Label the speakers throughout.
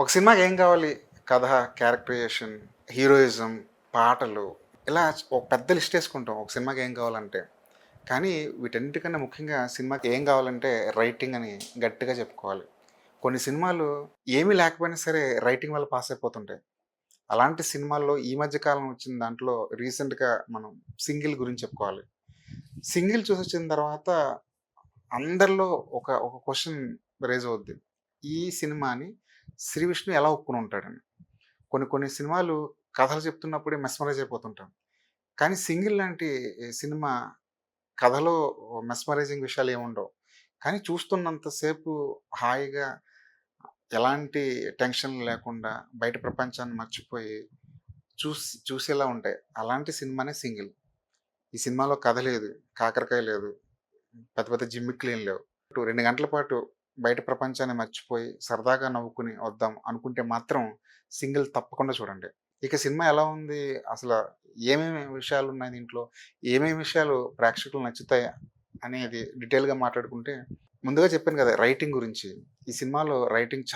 Speaker 1: ఒక సినిమాకి ఏం కావాలి? కథ, క్యారెక్టరైజేషన్, హీరోయిజం, పాటలు ఇలా ఒక పెద్ద లిస్ట్ ఏసుకుంటాం ఒక సినిమాకి ఏం కావాలంటే. కానీ వీటన్నిటికన్నా ముఖ్యంగా సినిమాకి ఏం కావాలంటే రైటింగ్ అని గట్టిగా చెప్పుకోవాలి. కొన్ని సినిమాలు ఏమీ లేకపోయినా సరే రైటింగ్ వల్ల పాస్ అయిపోతుంటాయి. అలాంటి సినిమాల్లో ఈ మధ్య కాలం వచ్చిన దాంట్లో రీసెంట్‌గా మనం 'సింగిల్' గురించి చెప్పుకోవాలి. 'సింగిల్' చూసొచ్చిన తర్వాత అందరిలో ఒక క్వెషన్ రైజ్ అవుద్ది. ఈ సినిమాని 'శ్రీ విష్ణు' ఎలా ఒప్పుకొని ఉంటాడని. కొన్ని కొన్ని సినిమాలు కథలు చెప్తున్నప్పుడే మెస్మరైజ్ అయిపోతుంటాం. కానీ 'సింగిల్' లాంటి సినిమా కథలో మెస్మరైజింగ్ విషయాలు ఏముండవు. కానీ చూస్తున్నంత సేపు హాయిగా ఎలాంటి టెన్షన్ లేకుండా బయట ప్రపంచాన్ని మర్చిపోయి చూసేలా ఉంటాయి. అలాంటి సినిమానే 'సింగిల్'. ఈ సినిమాలో కథ లేదు, కాకరకాయ లేదు, పెద్ద పెద్ద జిమ్మిక్కులేం లేవు. 2 గంటల పాటు బయట ప్రపంచాన్ని మర్చిపోయి సరదాగా నవ్వుకుని వద్దాం అనుకుంటే మాత్రం 'సింగిల్' తప్పకుండా చూడండి. ఇక సినిమా ఎలా ఉంది? అసల ఏమేమి విషయాలున్నాయి దీంట్లో? ఏమేమి విషయాలు ప్రేక్షకులకు నచ్చుతాయి అనేది డీటెయిల్‌గా మాట్లాడుకుంటే, ముందుగా చెప్పాను కదా! రైటింగ్ గురించి. ఈ సినిమాలో రైటింగ్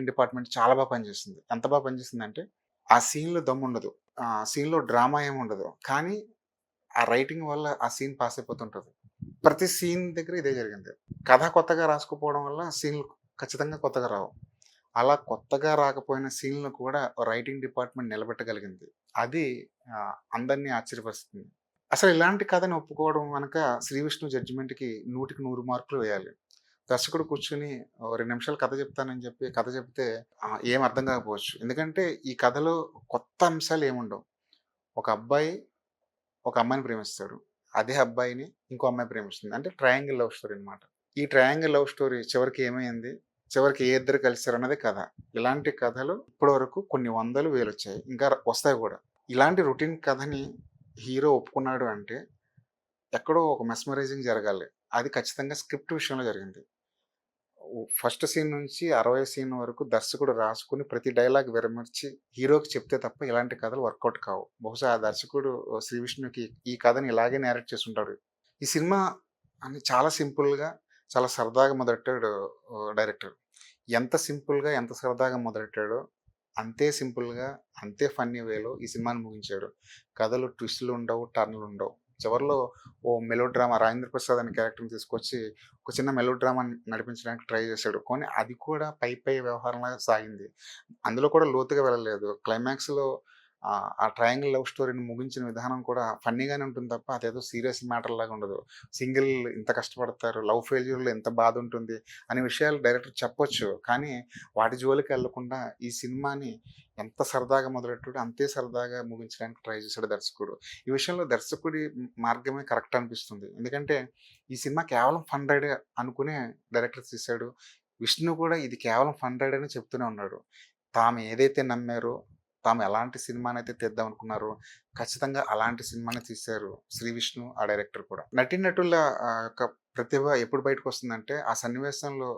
Speaker 1: డిపార్ట్‌మెంట్ చాలా పనిచేసింది. ఎంత పనిచేసిందంటే, ఆ సీన్‌లో దమ్ముండదు. ఆ సీన్‌లో డ్రామా ఏముండదు. కానీ ఆ రైటింగ్ వల్ల ఆ సీన్ పాస్ అయిపోతుంటది. ప్రతి సీన్ దగ్గర ఇదే జరిగింది. కథ కొత్తగా రాసుకుపోవడం వల్ల సీన్‌లు ఖచ్చితంగా కొత్తగా రావు. అలా కొత్తగా రాకపోయిన సీన్‌లను కూడా రైటింగ్ డిపార్ట్‌మెంట్ నిలబెట్టగలిగింది. అది అందరిని ఆశ్చర్యపరుస్తుంది. అసలు ఇలాంటి కథని ఒప్పుకోవడం వెనక 'శ్రీ విష్ణు' జడ్జిమెంట్‌కి 100కి 100 మార్కులు వేయాలి. దర్శకుడు కూర్చొని ఓ 2 నిమిషాలు కథ చెప్తానని చెప్పి కథ చెప్తే ఏం అర్థం కాకపోవచ్చు. ఎందుకంటే ఈ కథలో కొత్త అంశాలు ఏముండవు. ఒక అబ్బాయి ఒక అమ్మాయిని ప్రేమిస్తాడు. అదే అబ్బాయిని ఇంకో అమ్మాయి ప్రేమిస్తుంది. అంటే ట్రయాంగిల్ లవ్ స్టోరీ అనమాట. ఈ ట్రయాంగిల్ లవ్ స్టోరీ చివరికి ఏమైంది? చివరికి ఏ ఇద్దరు కలిసారన్నదే కథ. ఇలాంటి కథలు ఇప్పటి వరకు కొన్ని వందలు, వేలొచ్చాయి. ఇంకా వస్తాయి గూడా. ఇలాంటి రొటీన్ కథని హీరో ఒప్పుకున్నాడు అంటే ఎక్కడో ఒక మెస్మరైజింగ్ జరగాలి. అది ఖచ్చితంగా స్క్రిప్ట్ విషయంలో జరిగింది. ఫస్ట్ సీన్ నుంచి 60 సీన్ వరకు దర్శకుడు రాసుకొని ప్రతి డైలాగ్ విరమర్చి హీరోకి చెప్తే తప్ప ఇలాంటి కథలు వర్కౌట్ కావు. బహుశా ఆ దర్శకుడు 'శ్రీ విష్ణుకి' ఈ కథని ఇలాగే నేరేట్ చేసుంటాడు. ఈ సినిమా అని చాలా సింపుల్‌గా, చాలా సరదాగా మొదలెట్టాడు డైరెక్టర్. ఎంత సింపుల్‌గా, ఎంత సరదాగా మొదలెట్టాడో అంతే సింపుల్‌గా, అంతే ఫన్నీ వేలో ఈ సినిమాని ముగించాడు. కథలో ట్విస్ట్‌లుండవు, టర్న్‌లుండవు. చివర్లో ఓ మెలో డ్రామా 'రాజేంద్ర ప్రసాద్' అనే క్యారెక్టర్‌ని తీసుకొచ్చి ఒక చిన్న మెలో డ్రామాని నడిపించడానికి ట్రై చేశాడు. కానీ అది కూడా పై వ్యవహారంలాగా సాగింది. అందులో కూడా లోతుగా వెళ్ళలేదు. క్లైమాక్స్‌లో ఆ ట్రయాంగిల్ లవ్ స్టోరీని ముగించిన విధానం కూడా ఫన్నీగానే ఉంటుంది తప్ప అదేదో సీరియస్ మ్యాటర్ లాగా ఉండదు. సింగిల్ ఇంత కష్టపడతారు, లవ్ ఫెయిల్యూర్‌లో ఎంత బాధుంటుంది అనే విషయాలు డైరెక్టర్ చెప్పొచ్చు. కానీ వాటి జోలికి వెళ్ళకుండా ఈ సినిమాని ఎంత సరదాగా మొదలెట్టాడో అంతే సరదాగా ముగించడానికి ట్రై చేశాడు దర్శకుడు. ఈ విషయంలో దర్శకుడి మార్గమే కరెక్ట్ అనిపిస్తుంది. ఎందుకంటే ఈ సినిమా కేవలం ఫన్ రైడే అనుకునే డైరెక్టర్ తీశాడు. విష్ణు కూడా ఇది కేవలం ఫన్ రైడ్ అనే చెప్తూనే ఉన్నాడు. తాము ఏదైతే నమ్మారో, తాము ఎలాంటి సినిమానైతే తీద్దామనుకున్నారో, ఖచ్చితంగా అలాంటి సినిమానే తీశారు 'శ్రీ విష్ణు' ఆ డైరెక్టర్ కూడా. నటీనటుల యొక్క ప్రతిభ ఎప్పుడు బయటకొస్తుందంటే, ఆ సన్నివేశంలో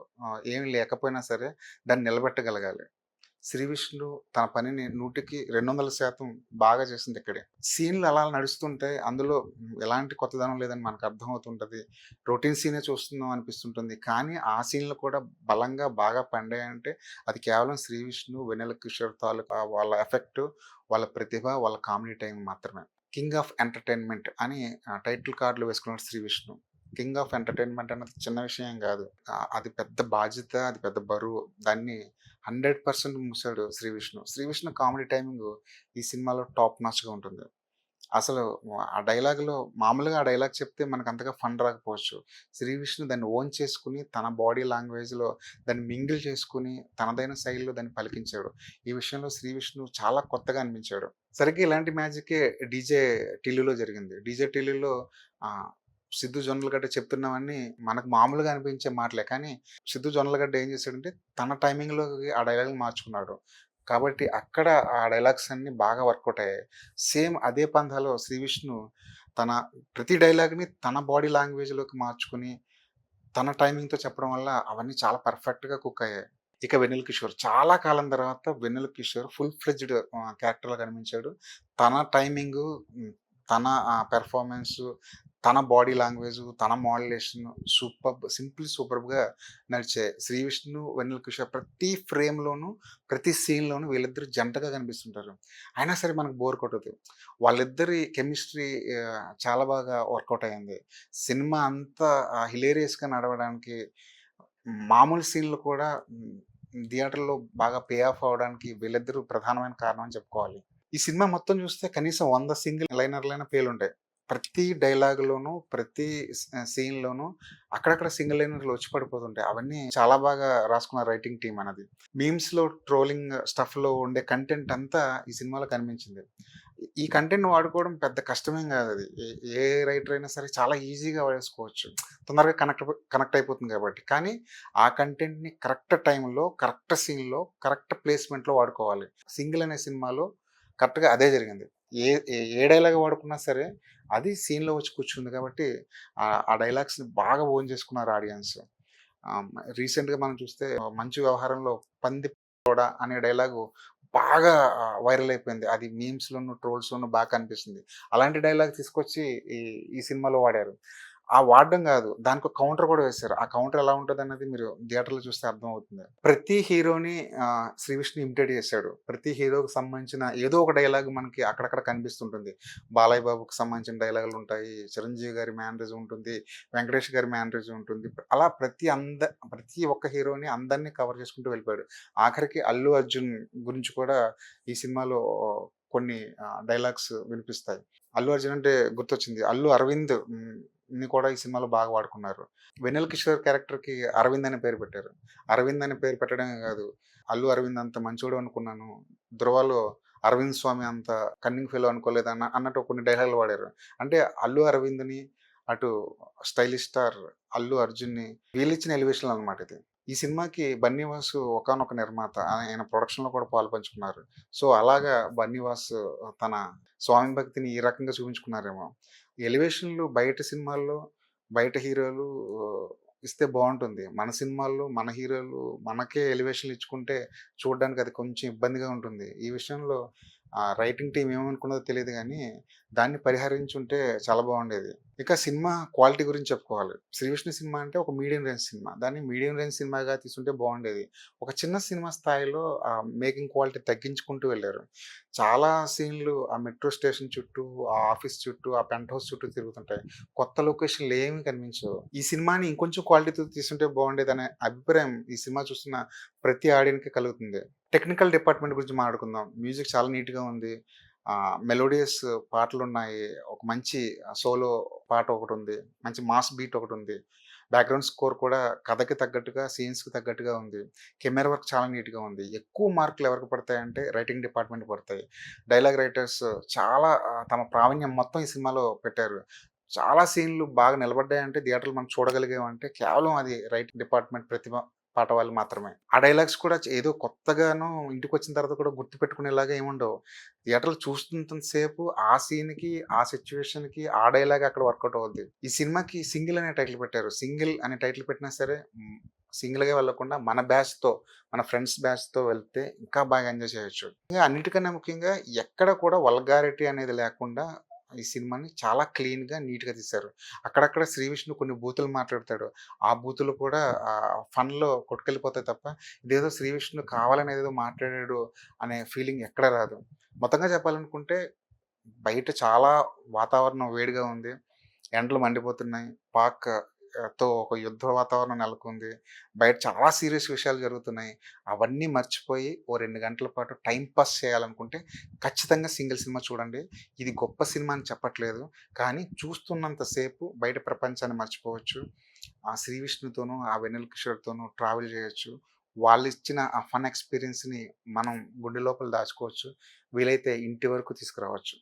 Speaker 1: ఏమి లేకపోయినా సరే దాన్ని నిలబెట్టగలగాలి. 'శ్రీ విష్ణు' తన పనిని 100కి 200% బాగా చేసిందిక్కడే. సీన్‌లు అలా నడుస్తుంటే అందులో ఎలాంటి కొత్తదనం లేదని మనకు అర్థమవుతుంటది. రొటీన్ సీనే చూస్తున్నాం అనిపిస్తుంటుంది. కానీ ఆ సీన్‌లు కూడా బలంగా బాగా పండాయంటే అది కేవలం 'శ్రీ విష్ణు', 'వెన్నెల కిషోర్' తాలూకా వాళ్ళ ఎఫెక్టు, వాళ్ళ ప్రతిభ, వాళ్ళ కామెడీ టైమింగ్ మాత్రమే. 'కింగ్ ఆఫ్ ఎంటర్‌టైన్‌మెంట్' అని టైటిల్ కార్డ్‌లో వేసుకున్నాడు 'Sree Vishnu'. 'King of entertainment' అన్నది చిన్న విషయం ఏం గాదు. అది పెద్ద బాధ్యత, అది పెద్ద బరువు. దాన్ని 100% మూసాడు 'శ్రీ విష్ణు'. 'శ్రీ విష్ణు' కామెడీ టైమింగు ఈ సినిమాలో టాప్ నాచ్‌గా ఉంటుంది. అసలు ఆ డైలాగ్‌లో మామూలుగా ఆ డైలాగ్ చెప్తే మనకంతగా ఫన్ రాకపోవచ్చు. 'శ్రీ విష్ణు' దాన్ని ఓన్ చేసుకొని, తన బాడీ లాంగ్వేజ్‌లో దాన్ని మింగిల్ చేసుకొని, తనదైన శైలిలో దాన్ని పలికించాడు. ఈ విషయంలో 'శ్రీ విష్ణు' చాలా కొత్తగా అనిపించాడు. సరిగ్గా ఇలాంటి మ్యాజిక్కే 'డీజే టిల్లులో' జరిగింది. 'డీజే టిల్లులో' ఆహ్, సిద్ధు జొన్నలగడ్డ చెప్తున్నవన్నీ మనకు మామూలుగా అనిపించే మాటలే. కానీ సిద్ధు జొన్నలగడ్డ ఏం చేశాడంటే, తన టైమింగ్‌లోకి ఆ డైలాగ్‌ని మార్చుకున్నాడు. కాబట్టి అక్కడ ఆ డైలాగ్స్ అన్నీ బాగా వర్కౌట్ అయ్యాయి. సేమ్ అదే పంథాలో 'శ్రీ విష్ణు' తన ప్రతి డైలాగ్‌ని తన బాడీ లాంగ్వేజ్‌లోకి మార్చుకొని, తన టైమింగ్‌తో చెప్పడం వల్ల అవన్నీ చాలా పర్ఫెక్ట్‌గా కుక్ అయ్యాయి. ఇక 'వెన్నెల కిషోర్' చాలా కాలం తర్వాత 'వెన్నెల కిషోర్' ఫుల్ ఫ్లెడ్జ్డ్ క్యారెక్టర్‌లో కనిపించాడు. తన టైమింగు, తన పెర్ఫార్మన్సు, తన బాడీ లాంగ్వేజు, తన మోడ్యులేషను సూపర్బ్‌గా నడిచాయి. 'శ్రీ విష్ణు, వెన్నెల కిషోర్' ప్రతి ఫ్రేమ్‌లోనూ, ప్రతి సీన్‌లోనూ వీళ్ళిద్దరూ జంటగా కనిపిస్తుంటారు. అయినా సరే మనకు బోర్ కొట్టదు. వాళ్ళిద్దరి కెమిస్ట్రీ చాలా బాగా వర్కౌట్ అయింది. సినిమా అంతా హిలేరియస్‌గా నడవడానికి మామూలు సీన్‌లు కూడా థియేటర్‌లో బాగా పే ఆఫ్ అవ్వడానికి వీళ్ళిద్దరూ ప్రధానమైన కారణం అని చెప్పుకోవాలి. ఈ సినిమా మొత్తం చూస్తే కనీసం 100 సింగిల్ లైనర్‌లైనా పేలుంటాయి. ప్రతి డైలాగ్‌లోనూ, ప్రతి సీన్‌లోనూ అక్కడక్కడ సింగిల్ లైనర్‌లు వచ్చి పడిపోతుంటాయి. అవన్నీ చాలా బాగా రాసుకున్న రైటింగ్ టీమ్ మనది. మీమ్స్‌లో, ట్రోలింగ్ స్టఫ్‌లో ఉండే కంటెంట్ అంతా ఈ సినిమాలో కనిపించింది. ఈ కంటెంట్‌ని వాడుకోవడం పెద్ద కష్టమేం కాదది. ఏ రైటర్ అయినా సరే చాలా ఈజీగా వాడేసుకోవచ్చు. తొందరగా కనెక్ట్ అయిపోతుంది కాబట్టి. కానీ ఆ కంటెంట్‌ని కరెక్ట్ టైంలో, కరెక్ట్ సీన్‌లో, కరెక్ట్ ప్లేస్‌మెంట్‌లో వాడుకోవాలి. 'సింగిల్' అనే సినిమాలో కరెక్ట్‌గా అదే జరిగింది. ఏ ఏ డైలాగ్ వాడుకున్నా సరే అది సీన్‌లో వచ్చి కూర్చుంది కాబట్టి ఆ డైలాగ్స్‌ని బాగా ఓన్ చేసుకున్నారు ఆడియన్స్. ఆహ్, రీసెంట్‌గా మనం చూస్తే 'మంచు వ్యవహారంలో' 'పంది పోడ' అనే డైలాగు బాగా వైరల్ అయిపోయింది. అది మీమ్స్‌లోను, ట్రోల్స్‌లోను బాగా కనిపిస్తుంది. అలాంటి డైలాగ్ తీసుకొచ్చి ఈ ఈ సినిమాలో వాడారు. ఆ వాడడం గాదు. దానికొక కౌంటర్ గూడా వేశారు. ఆ కౌంటర్ ఎలా ఉంటదన్నది మీరు థియేటర్‌లో చూస్తే అర్థమవుతుంది. ప్రతి హీరోని 'శ్రీ విష్ణు' ఇమిటేట్ చేశాడు. ప్రతి హీరోకి సంబంధించిన ఏదో ఒక డైలాగ్ మనకి అక్కడక్కడ కనిపిస్తుంటుంది. బాలయ్య బాబుకి సంబంధించిన డైలాగులుంటాయి. చిరంజీవి గారి మేనరిజం ఉంటుంది. వెంకటేష్ గారి మేనరిజం ఉంటుంది. అలా ప్రతి ఒక్క హీరోని అందరిని కవర్ చేసుకుంటూ వెళ్ళిపోయాడు. ఆఖరికి అల్లు అర్జున్ గురించి కూడా ఈ సినిమాలో కొన్ని డైలాగ్స్ వినిపిస్తాయి. అల్లు అర్జున్ అంటే గుర్తొచ్చింది. అల్లు అరవింద్ ని కూడా ఈ సినిమాలో బాగా వాడుకున్నారు. 'వెన్నెల కిషోర్' క్యారెక్టర్‌కి అరవింద్ అనే పేరు పెట్టారు. అరవింద్ అనే పేరు పెట్టడమే గాదు, అల్లు అరవింద్ అంత మంచోడు అనుకున్నాను. 'ధృవ'లో అరవింద్ స్వామి అంత కన్నింగ్ ఫెలో అనుకోలేదు అన్నట్టు కొన్ని డైలాగులు వాడారు. అంటే అల్లు అరవింద్‌ని, అటు స్టైలిష్ స్టార్ అల్లు అర్జున్‌ని వీళ్ళిచ్చిన ఎలివేషన్‌లు అన్నమాట ఇది. ఈ సినిమాకి బన్నీ వాసు ఒకానొక నిర్మాత. ఆయన ప్రొడక్షన్‌లో కూడా పాలుపంచుకున్నారు. సో, అలాగా బన్నీ వాసు తన స్వామి భక్తిని ఈ రకంగా చూపించుకున్నారేమో. ఎలివేషన్‌లు బయట సినిమాల్లో, బయట హీరోలు ఇస్తే బావుంటుంది. మన సినిమాల్లో, మన హీరోలు మనకే ఎలివేషన్‌లు ఇచ్చుకుంటే చూడడానికి అది కొంచెం ఇబ్బందిగా ఉంటుంది. ఈ విషయంలో రైటింగ్ టీమ్ ఏమనుకున్నదో తెలీదు గానీ, దాన్ని పరిహరించుంటే చాలా బావుండేది. ఇక సినిమా క్వాలిటీ గురించి చెప్పుకోవాలి. 'శ్రీ విష్ణు' సినిమా అంటే ఒక మీడియం రేంజ్ సినిమా. దాన్ని మీడియం రేంజ్ సినిమాగా తీసుంటే బావుండేది. ఒక చిన్న సినిమా స్థాయిలో మేకింగ్ క్వాలిటీ తగ్గించుకుంటూ వెళ్లారు. చాలా సీన్‌లు ఆ మెట్రో స్టేషన్ చుట్టూ, ఆ ఆఫీస్ చుట్టూ, ఆ పెంట్ హౌస్ చుట్టూ తిరుగుతుంటాయి. కొత్త లొకేషన్‌లు ఏమి కనిపించవు. ఈ సినిమాని ఇంకొంచెం క్వాలిటీతో తీసుంటే బావుండేదనే అభిప్రాయం ఈ సినిమా చూస్తున్న ప్రతి ఆడియన్‌కి కలుగుతుంది. టెక్నికల్ డిపార్ట్‌మెంట్ గురించి మాట్లాడుకుందాం. మ్యూజిక్ చాలా నీట్‌గా ఉంది. మెలోడియస్ పాటలున్నాయి. ఒక మంచి సోలో పాట ఒకటుంది. మంచి మాస్ బీట్ ఒకటుంది. బ్యాక్‌గ్రౌండ్ స్కోర్ కూడా కథకి తగ్గట్టుగా, సీన్స్‌కి తగ్గట్టుగా ఉంది. కెమెరా వర్క్ చాలా నీట్‌గా ఉంది. ఎక్కువ మార్కులు ఎవరికి పడతాయంటే రైటింగ్ డిపార్ట్‌మెంట్‌కి పడతాయి. డైలాగ్ రైటర్స్ చాలా తమ ప్రావీణ్యం మొత్తం ఈ సినిమాలో పెట్టారు. చాలా సీన్‌లు బాగా నిలబడ్డాయంటే థియేటర్‌లో మనం చూడగలిగామంటే కేవలం అది రైటింగ్ డిపార్ట్‌మెంట్ ప్రతిభ పాట వాళ్ళు మాత్రమే. ఆ డైలాగ్స్ కూడా ఏదో కొత్తగాను ఇంటికొచ్చిన తర్వాత కూడా గుర్తుపెట్టుకునేలాగా ఏముండవు. థియేటర్‌లో చూస్తున్నంత సేపు ఆ సీన్‌కి, ఆ సిట్యుయేషన్‌కి ఆ డైలాగ్ అక్కడ వర్కౌట్ అవుద్ది. ఈ సినిమాకి 'సింగిల్' అనే టైటిల్ పెట్టారు. 'సింగిల్' అనే టైటిల్ పెట్టినా సరే సింగిల్‌గా వెళ్ళకుండా మన బ్యాచ్‌తో, మన ఫ్రెండ్స్ బ్యాచ్‌తో వెళ్తే ఇంకా బాగా ఎంజాయ్ చేయొచ్చు. ఇంకా అన్నిటికన్నా ముఖ్యంగా ఎక్కడ కూడా వల్గారిటీ అనేది లేకుండా ఈ సినిమాని చాలా క్లీన్‌గా, నీట్‌గా తీశారు. అక్కడక్కడ 'శ్రీ విష్ణు' కొన్ని బూతులు మాట్లాడతాడు. ఆ బూతులు కూడా ఫన్‌లో కొట్టుకెళ్ళిపోతాయి తప్ప, ఇదేదో 'శ్రీ విష్ణు' కావాలని ఏదేదో మాట్లాడాడు అనే ఫీలింగ్ ఎక్కడ రాదు. మొత్తంగా చెప్పాలనుకుంటే బయట చాలా వాతావరణం వేడిగా ఉంది. ఎండలు మండిపోతున్నాయి. తో ఒక యుద్ధ వాతావరణం నెలకొంది. బయట చాలా సీరియస్ విషయాలు జరుగుతున్నాయి. అవన్నీ మర్చిపోయి ఓ 2 గంటల పాటు టైమ్ పాస్ చేయాలనుకుంటే ఖచ్చితంగా 'సింగిల్' సినిమా చూడండి. ఇది గొప్ప సినిమా అని చెప్పట్లేదు. కానీ చూస్తున్నంత సేపు బయట ప్రపంచాన్ని మర్చిపోవచ్చు. ఆ 'శ్రీ విష్ణుతోనూ, ఆ 'వెన్నెల కిషోర్‌తోనూ' ట్రావెల్ చేయొచ్చు. వాళ్ళిచ్చిన ఆ ఫన్ ఎక్స్‌పీరియన్స్‌ని మనం గుండె లోపల దాచుకోవచ్చు. వీలైతే ఇంటి వరకు తీసుకురావచ్చు.